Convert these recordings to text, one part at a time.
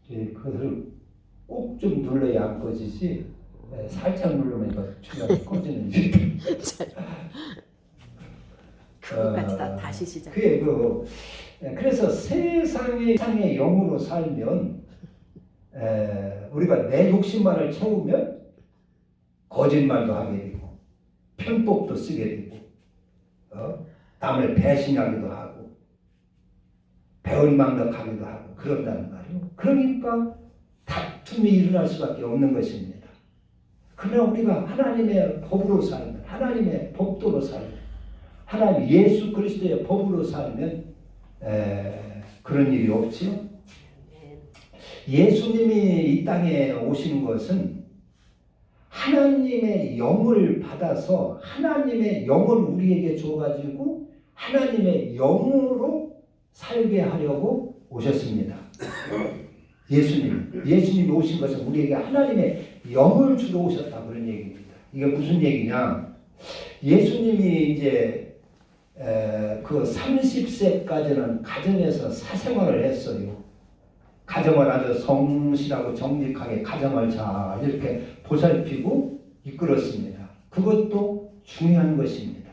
그것을 꼭 좀 눌러야 안 꺼지지. 살짝 누르면 이거 중간에 꺼지는지. 그것까지 다 다시 시작. 그래서 세상의 영으로 살면 우리가 내 욕심만을 채우면 거짓말도 하게 되고 편법도 쓰게 되고 남을 배신하기도 하고 배은망덕하기도 하고 그런다는 말이에요. 그러니까 다툼이 일어날 수밖에 없는 것입니다. 그러나 우리가 하나님의 법으로 살면, 하나님의 법도로 살면, 하나님 예수 그리스도의 법으로 살면 그런 일이 없지요. 예수님이 이 땅에 오신 것은 하나님의 영을 받아서 하나님의 영을 우리에게 줘가지고 하나님의 영으로 살게 하려고 오셨습니다. 예수님이 오신 것은 우리에게 하나님의 영을 주러 오셨다 그런 얘기입니다. 이게 무슨 얘기냐? 예수님이 이제 그 30세까지는 가정에서 사생활을 했어요. 가정을 아주 성실하고 정직하게 가정을 잘 이렇게 보살피고 이끌었습니다. 그것도 중요한 것입니다.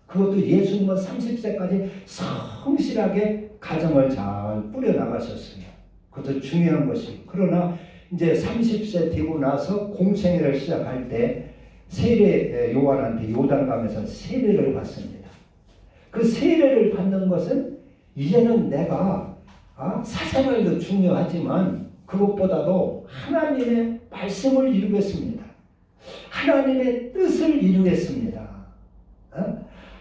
그것도 예수님은 30세까지 성실하게 가정을 잘 뿌려나가셨어요. 그것도 중요한 것이고, 그러나 이제 30세 되고 나서 공생애를 시작할 때 세례 요한한테 요단강에서 세례를 받습니다. 그 세례를 받는 것은 이제는 내가 사생활도 중요하지만 그것보다도 하나님의 말씀을 이루겠습니다. 하나님의 뜻을 이루겠습니다.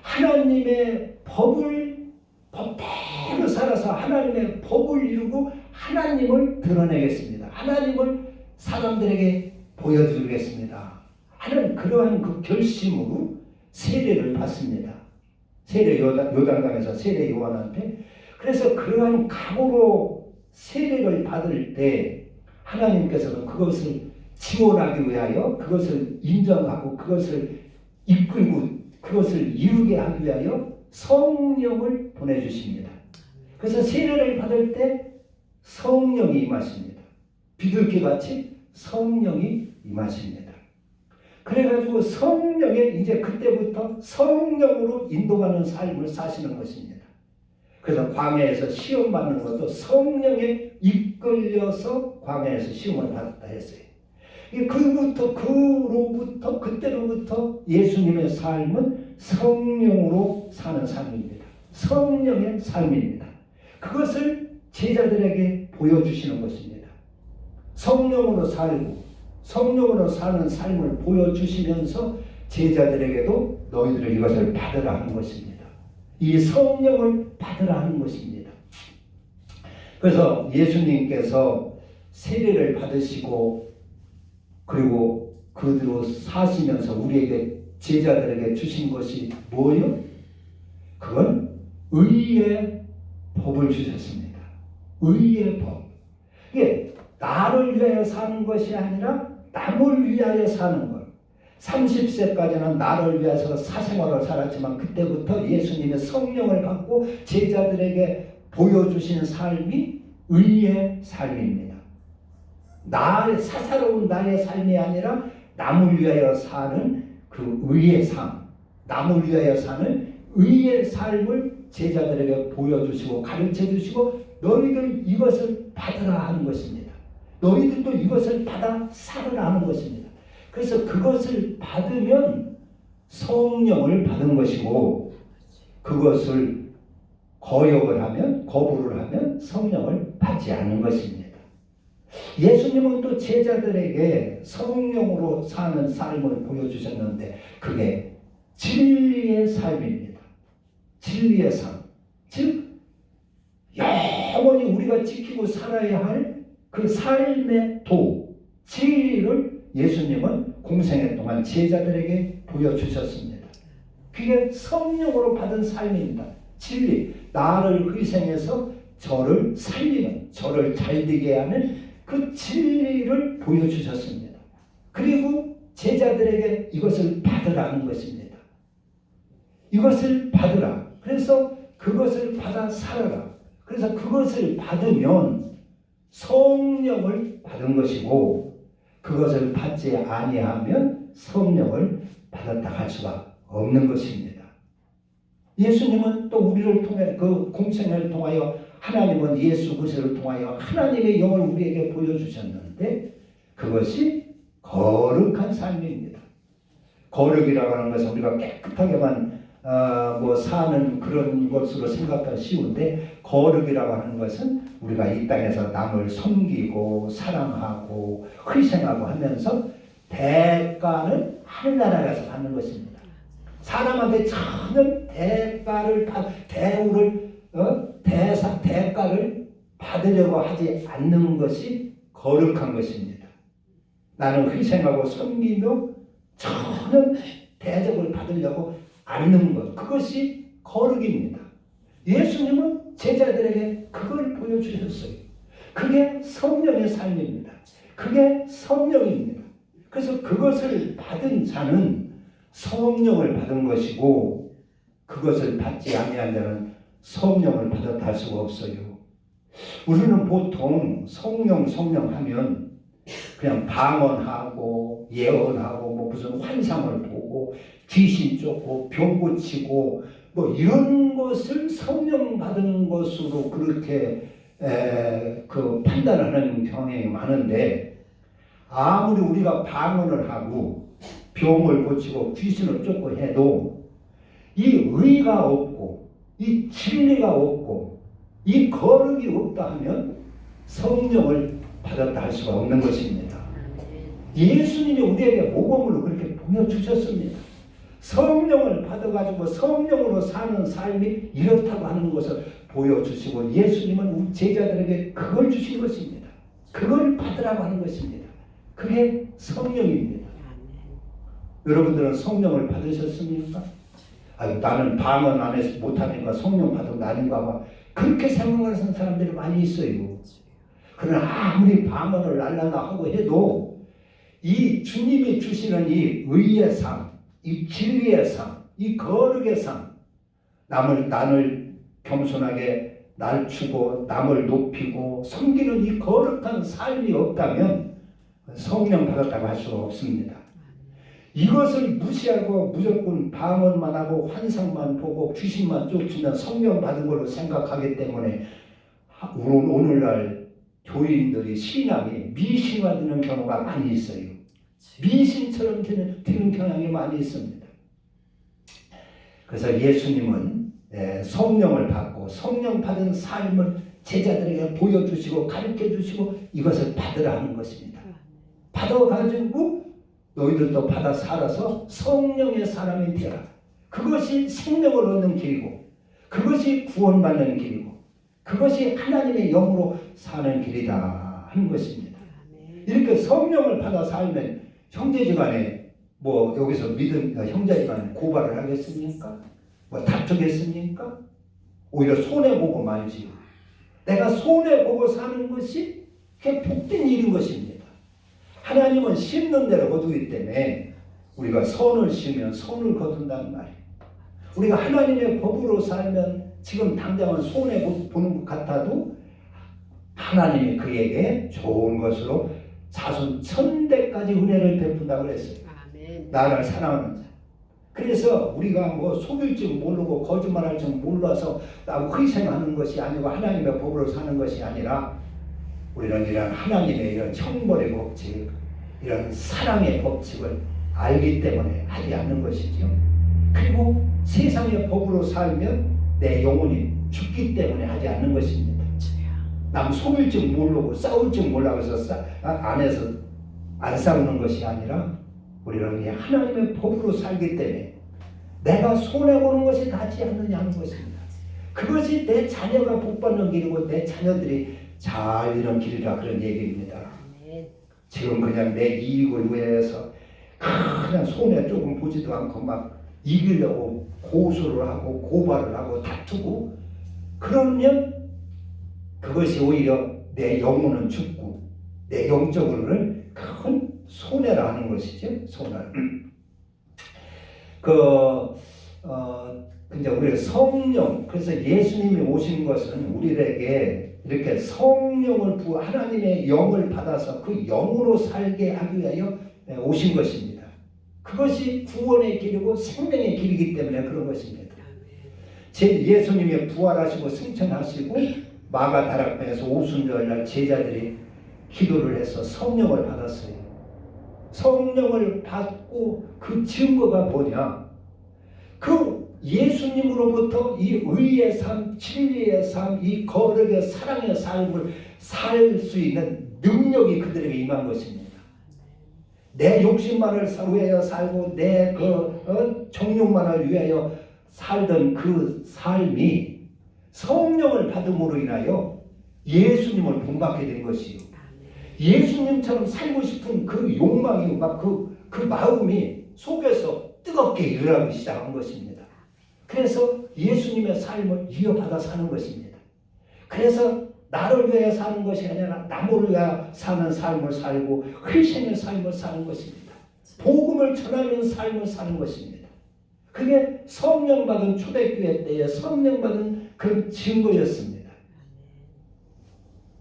하나님의 법대로 살아서 하나님의 법을 이루고 하나님을 드러내겠습니다. 하나님을 사람들에게 보여드리겠습니다. 하는 그러한 그 결심으로 세례를 받습니다. 세례 요단강에서 세례 요한한테. 그래서 그러한 각오로 세례를 받을 때 하나님께서는 그것을 지원하기 위하여, 그것을 인정하고 그것을 이끌고 그것을 이루게 하기 위하여 성령을 보내주십니다. 그래서 세례를 받을 때 성령이 임하십니다. 비둘기같이 성령이 임하십니다. 그래가지고 성령에 이제 그때부터 성령으로 인도하는 삶을 사시는 것입니다. 그래서 광야에서 시험 받는 것도 성령에 이끌려서 광야에서 시험을 받았다 했어요. 그때로부터 예수님의 삶은 성령으로 사는 삶입니다. 성령의 삶입니다. 그것을 제자들에게 보여주시는 것입니다. 성령으로 살고 성령으로 사는 삶을 보여주시면서 제자들에게도 너희들은 이것을 받으라 하는 것입니다. 이 성령을 받으라 하는 것입니다. 그래서 예수님께서 세례를 받으시고 그리고 그대로 사시면서 우리에게 제자들에게 주신 것이 뭐예요? 그건 의의 법을 주셨습니다. 의의 법. 이게 나를 위하여 사는 것이 아니라 남을 위하여 사는 것. 30세까지는 나를 위해서 사생활을 살았지만 그때부터 예수님의 성령을 받고 제자들에게 보여주신 삶이 의의 삶입니다. 사사로운 나의 삶이 아니라 남을 위하여 사는 그 의의 삶, 남을 위하여 사는 의의 삶을 제자들에게 보여주시고 가르쳐주시고 너희들 이것을 받으라 하는 것입니다. 너희들도 이것을 받아 살으라 하는 것입니다. 그래서 그것을 받으면 성령을 받은 것이고 그것을 거역을 하면, 거부를 하면 성령을 받지 않는 것입니다. 예수님은 또 제자들에게 성령으로 사는 삶을 보여주셨는데 그게 진리의 삶입니다. 진리의 삶. 즉 영원히 우리가 지키고 살아야 할 그 삶의 도, 진리를 예수님은 공생애 동안 제자들에게 보여주셨습니다. 그게 성령으로 받은 삶입니다. 진리, 나를 희생해서 저를 살리는, 저를 잘되게 하는 그 진리를 보여주셨습니다. 그리고 제자들에게 이것을 받으라는 것입니다. 이것을 받으라. 그래서 그것을 받아 살아라. 그래서 그것을 받으면 성령을 받은 것이고 그것을 받지 아니하면 성령을 받았다 할 수가 없는 것입니다. 예수님은 또 우리를 통해 그 공생애를 통하여 하나님은 예수 그리스도를 통하여 하나님의 영을 우리에게 보여주셨는데 그것이 거룩한 삶입니다. 거룩이라고 하는 것은 우리가 깨끗하게만 사는 그런 것으로 생각하기 쉬운데 거룩이라고 하는 것은 우리가 이 땅에서 남을 섬기고 사랑하고 희생하고 하면서 대가는 하늘나라에서 받는 것입니다. 사람한테 전혀 대가를 받으려고 하지 않는 것이 거룩한 것입니다. 나는 희생하고 섬기며 전혀 대접을 받으려고 않는 것, 그것이 거룩입니다. 예수님은 제자들에게 그걸 보여주셨어요. 그게 성령의 삶입니다. 그게 성령입니다. 그래서 그것을 받은 자는 성령을 받은 것이고 그것을 받지 아니한 자는 성령을 받았다 할 수가 없어요. 우리는 보통 성령 하면 그냥 방언하고 예언하고 무슨 환상을 보고 귀신 쫓고 병 고치고 이런 것을 성령 받은 것으로 그렇게 판단하는 경향이 많은데 아무리 우리가 방언을 하고 병을 고치고 귀신을 쫓고 해도 이 의가 없고 이 진리가 없고 이 거룩이 없다 하면 성령을 받았다 할 수가 없는 것입니다. 예수님이 우리에게 모범으로 그렇게 보여주셨습니다. 성령을 받아가지고 성령으로 사는 삶이 이렇다고 하는 것을 보여주시고 예수님은 우리 제자들에게 그걸 주신 것입니다. 그걸 받으라고 하는 것입니다. 그게 성령입니다. 여러분들은 성령을 받으셨습니까? 나는 방언 안 해서 못하니까 성령 받은 거 아닌가 봐. 그렇게 생각하는 사람들이 많이 있어요. 그러나 아무리 방언을 랄랄라 하고 해도 이 주님이 주시는 이 의의 삶, 이 진리의 삶, 이 거룩의 삶, 나를 겸손하게 낮추고 남을 높이고 섬기는 이 거룩한 삶이 없다면 성령 받았다고 할 수가 없습니다. 이것을 무시하고 무조건 방언만 하고 환상만 보고 귀신만 쫓으면 성령 받은 걸로 생각하기 때문에 오늘날 교인들이 신앙이 미신화되는 경우가 많이 있어요. 미신처럼 되는 경향이 많이 있습니다. 그래서 예수님은 성령을 받고 성령 받은 삶을 제자들에게 보여주시고 가르쳐주시고 이것을 받으라 하는 것입니다. 받아가지고 너희들도 받아 살아서 성령의 사람이 되라. 그것이 생명을 얻는 길이고 그것이 구원받는 길이고 그것이 하나님의 영으로 사는 길이다 하는 것입니다. 이렇게 성령을 받아 살면 형제지간에 여기서 믿은 형제지간에 고발을 하겠습니까? 다투겠습니까? 오히려 손해보고 말지요. 내가 손해보고 사는 것이 그게 복된 일인 것입니다. 하나님은 심는 대로 거두기 때문에 우리가 선을 심으면 선을 거둔다는 말이에요. 우리가 하나님의 법으로 살면 지금 당장은 손해보는 것 같아도 하나님이 그에게 좋은 것으로 자손 천대까지 은혜를 베푼다고 그랬어요. 아멘. 나를 사랑하는 자. 그래서 우리가 속일 줄 모르고 거짓말할 줄 몰라서 나고 희생하는 것이 아니고 하나님의 법으로 사는 것이 아니라 우리는 이런 하나님의 이런 형벌의 법칙, 이런 사랑의 법칙을 알기 때문에 하지 않는 것이죠. 그리고 세상의 법으로 살면 내 영혼이 죽기 때문에 하지 않는 것입니다. 남 속일 줄 모르고 싸울 줄 몰라서 안에서 안 싸우는 것이 아니라 우리는 하나님의 법으로 살기 때문에 내가 손해보는 것이 낫지 않느냐 하는 것입니다. 그것이 내 자녀가 복받는 길이고 내 자녀들이 잘 이런 길이라 그런 얘기입니다. 지금 그냥 내 이익을 위해서 그냥 손해 조금 보지도 않고 막 이기려고 고소를 하고 고발을 하고 다투고 그러면 그것이 오히려 내 영혼은 죽고 내 영적으로는 큰 손해라 하는 것이죠. 손해. 이제 우리 성령, 그래서 예수님이 오신 것은 우리에게 이렇게 성령을 하나님의 영을 받아서 그 영으로 살게 하기 위하여 오신 것입니다. 그것이 구원의 길이고 생명의 길이기 때문에 그런 것입니다. 제 예수님이 부활하시고 승천하시고 마가다락방에서 오순절날 제자들이 기도를 해서 성령을 받았어요. 성령을 받고 그 증거가 뭐냐? 그 예수님으로부터 이 의의 삶, 진리의 삶, 이 거룩의 사랑의 삶을 살 수 있는 능력이 그들에게 임한 것입니다. 내 욕심만을 위하여 살고 내 정욕만을 위하여 살던 그 삶이 성령을 받음으로 인하여 예수님을 본받게 된 것이요. 예수님처럼 살고 싶은 그 욕망이 막 그 마음이 속에서 뜨겁게 일어나기 시작한 것입니다. 그래서 예수님의 삶을 이어받아 사는 것입니다. 그래서 나를 위해 사는 것이 아니라 남을 위해 사는 삶을 살고 희생의 삶을 사는 것입니다. 복음을 전하는 삶을 사는 것입니다. 그게 성령 받은 초대교회 때에 성령 받은 그 증거였습니다.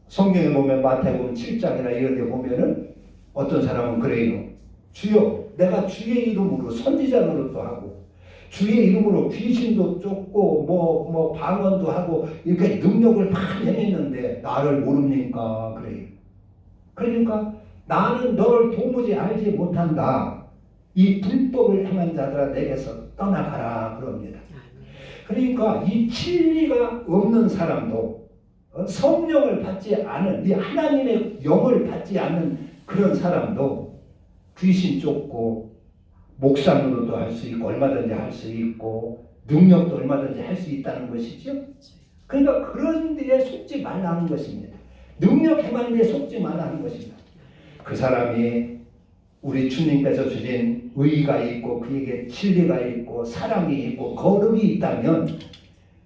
성경에 보면 마태복음 7장이나 이런 데 보면은 어떤 사람은 그래요. 주여, 내가 주의 이름으로 선지자 노릇도 하고 주의 이름으로 귀신도 쫓고 뭐 방언도 하고 이렇게 능력을 많이 행했는데 나를 모릅니까? 그래요. 그러니까 나는 너를 도무지 알지 못한다. 이 불법을 행한 자들아 내게서 떠나가라 그럽니다. 그러니까 이 진리가 없는 사람도 성령을 받지 않은 이 하나님의 영을 받지 않는 그런 사람도 귀신 쫓고 목사노릇도 할 수 있고 얼마든지 할 수 있고 능력도 얼마든지 할 수 있다는 것이죠. 그러니까 그런 데에 속지 말라는 것입니다. 능력 행하는 데에 속지 말라는 것입니다. 그 사람이 우리 주님께서 주신 의가 있고 그에게 진리가 있고 사랑이 있고 거룩이 있다면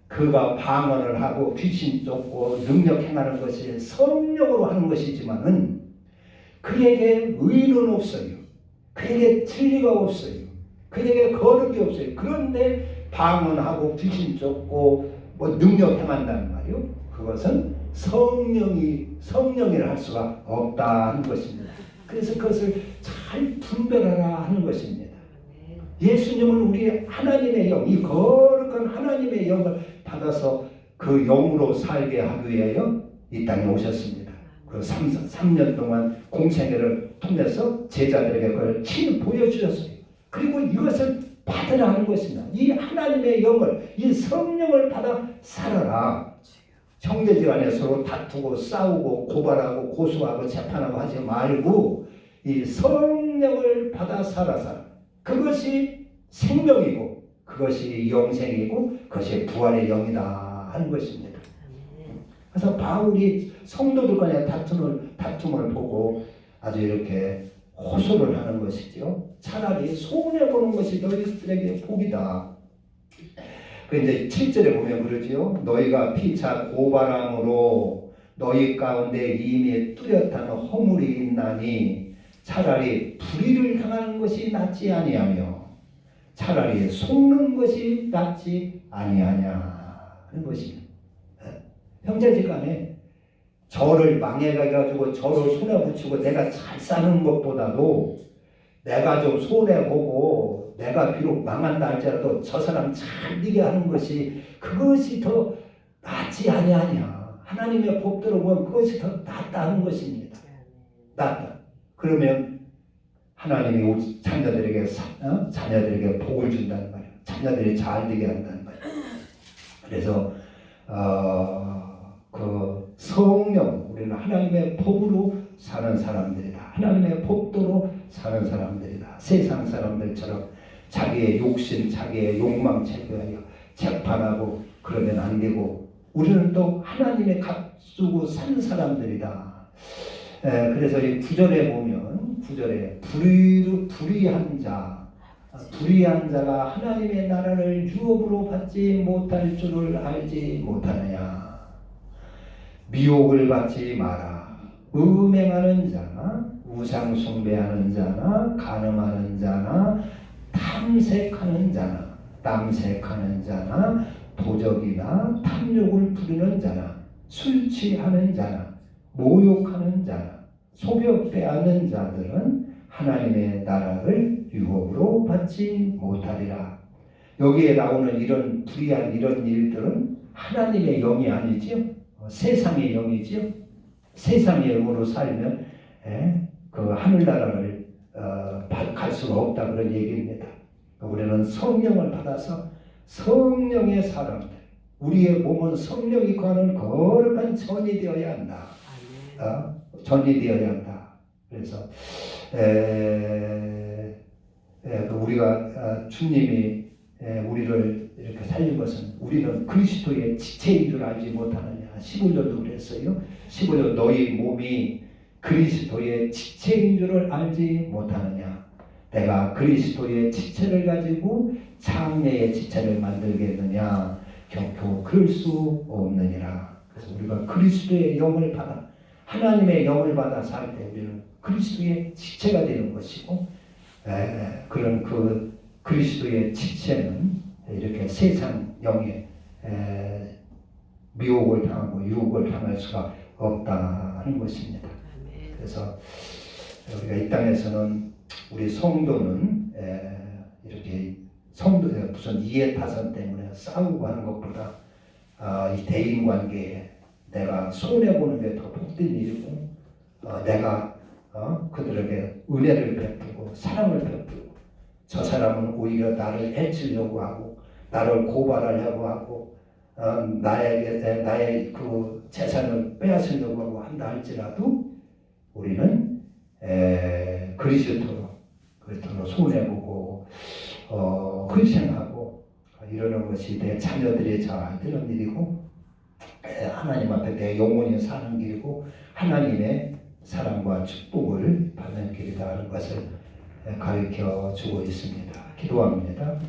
그가 방언을 하고 귀신 쫓고 능력 행하는 것이 성령으로 하는 것이지만은 그에게 의는 없어요. 그에게 진리가 없어요. 그에게 거룩이 없어요. 그런데 방언하고 귀신 쫓고 뭐 능력 행한다는 말이요. 그것은 성령이라 할 수가 없다는 것입니다. 그래서 그것을 잘 분별하라 하는 것입니다. 예수님은 우리 하나님의 영, 이 거룩한 하나님의 영을 받아서 그 영으로 살게 하기 위하여 이 땅에 오셨습니다. 그 3년 동안 공생애를 통해서 제자들에게 그걸 친히 보여주셨어요. 그리고 이것을 받으라 하는 것입니다. 이 하나님의 영을, 이 성령을 받아 살아라. 형제지간에 서로 다투고 싸우고 고발하고 고소하고 재판하고 하지 말고 이 성령을 받아 살아서 그것이 생명이고 그것이 영생이고 그것이 부활의 영이다 하는 것입니다. 그래서 바울이 성도들 간의 다툼을 보고 아주 이렇게 호소를 하는 것이죠. 차라리 손해보는 것이 너희들에게 복이다. 그 이제 7절에 보면 그러지요. 너희가 피차 고발함으로 너희 가운데 이미 뚜렷한 허물이 있나니 차라리 불의를 당하는 것이 낫지 아니하며 차라리 속는 것이 낫지 아니하냐 하는 것입니다. 형제지간에 저를 망해가지고 저를 손에 붙이고 내가 잘 사는 것보다도 내가 좀 손해보고 내가 비록 망한다 할지라도 저 사람 잘 되게 하는 것이 그것이 더 낫지 아니하냐. 하나님의 법대로 보면 그것이 더 낫다는 것입니다. 낫다. 그러면 하나님이 우리 자녀들에게 복을 준다는 말이에요. 자녀들이 잘 되게 한다는 말이에요. 그래서 그 성령, 우리는 하나님의 법으로 사는 사람들이다. 하나님의 법도로 사는 사람들이다. 세상 사람들처럼 자기의 욕심, 자기의 욕망 제거하여 재판하고 그러면 안 되고 우리는 또 하나님의 값주고 사는 사람들이다. 그래서 이 9절에 보면 9절에 불의한 자가 하나님의 나라를 유업으로 받지 못할 줄을 알지 못하느냐. 미혹을 받지 마라. 음행하는 자나 우상 숭배하는 자나 간음하는 자나 탐색하는 자나 도적이나 탐욕을 부리는 자나 술 취하는 자나 모욕하는 자나 소변 빼앗는 자들은 하나님의 나라를 유업으로 받지 못하리라. 여기에 나오는 이런 불의한 이런 일들은 하나님의 영이 아니지요. 세상의 영이지요. 세상의 영으로 살면 그 하늘나라를 갈 수가 없다 그런 얘기입니다. 우리는 성령을 받아서 성령의 사람들, 우리의 몸은 성령이 거하는 거룩한 전이 되어야 한다. 전이 되어야 한다. 그래서 우리가 주님이 우리를 이렇게 살린 것은 우리는 그리스도의 지체인 줄 알지 못하느냐. 15절도 그랬어요. 15절 너희 몸이 그리스도의 지체인 줄을 알지 못하느냐. 내가 그리스도의 지체를 가지고 장래의 지체를 만들겠느냐. 결코 그럴 수 없느니라. 그래서 우리가 그리스도의 영을 받아 하나님의 영을 받아 살 때 우리는 그리스도의 지체가 되는 것이고 그런 그 그리스도의 지체는 이렇게 세상 영에 미혹을 당하고 유혹을 당할 수가 없다 하는 것입니다. 그래서 우리가 이 땅에서는 우리 성도는 이렇게 성도의 무슨 이해타산 때문에 싸우고 하는 것보다 이 대인관계에 내가 손해보는 게 더 복된 일이고 내가 그들에게 은혜를 베풀고 사랑을 베풀고 저 사람은 오히려 나를 해치려고 하고 나를 고발하려고 하고 나의 그 재산을 빼앗으려고 하고 한다 할지라도 우리는 그리스도로 손해보고 헌신하고 이러는 것이 내 자녀들이 잘 되는 일이고 하나님 앞에 내 영혼이 사는 길이고 하나님의 사랑과 축복을 받는 길이다 하는 것을 가르쳐 주고 있습니다. 기도합니다.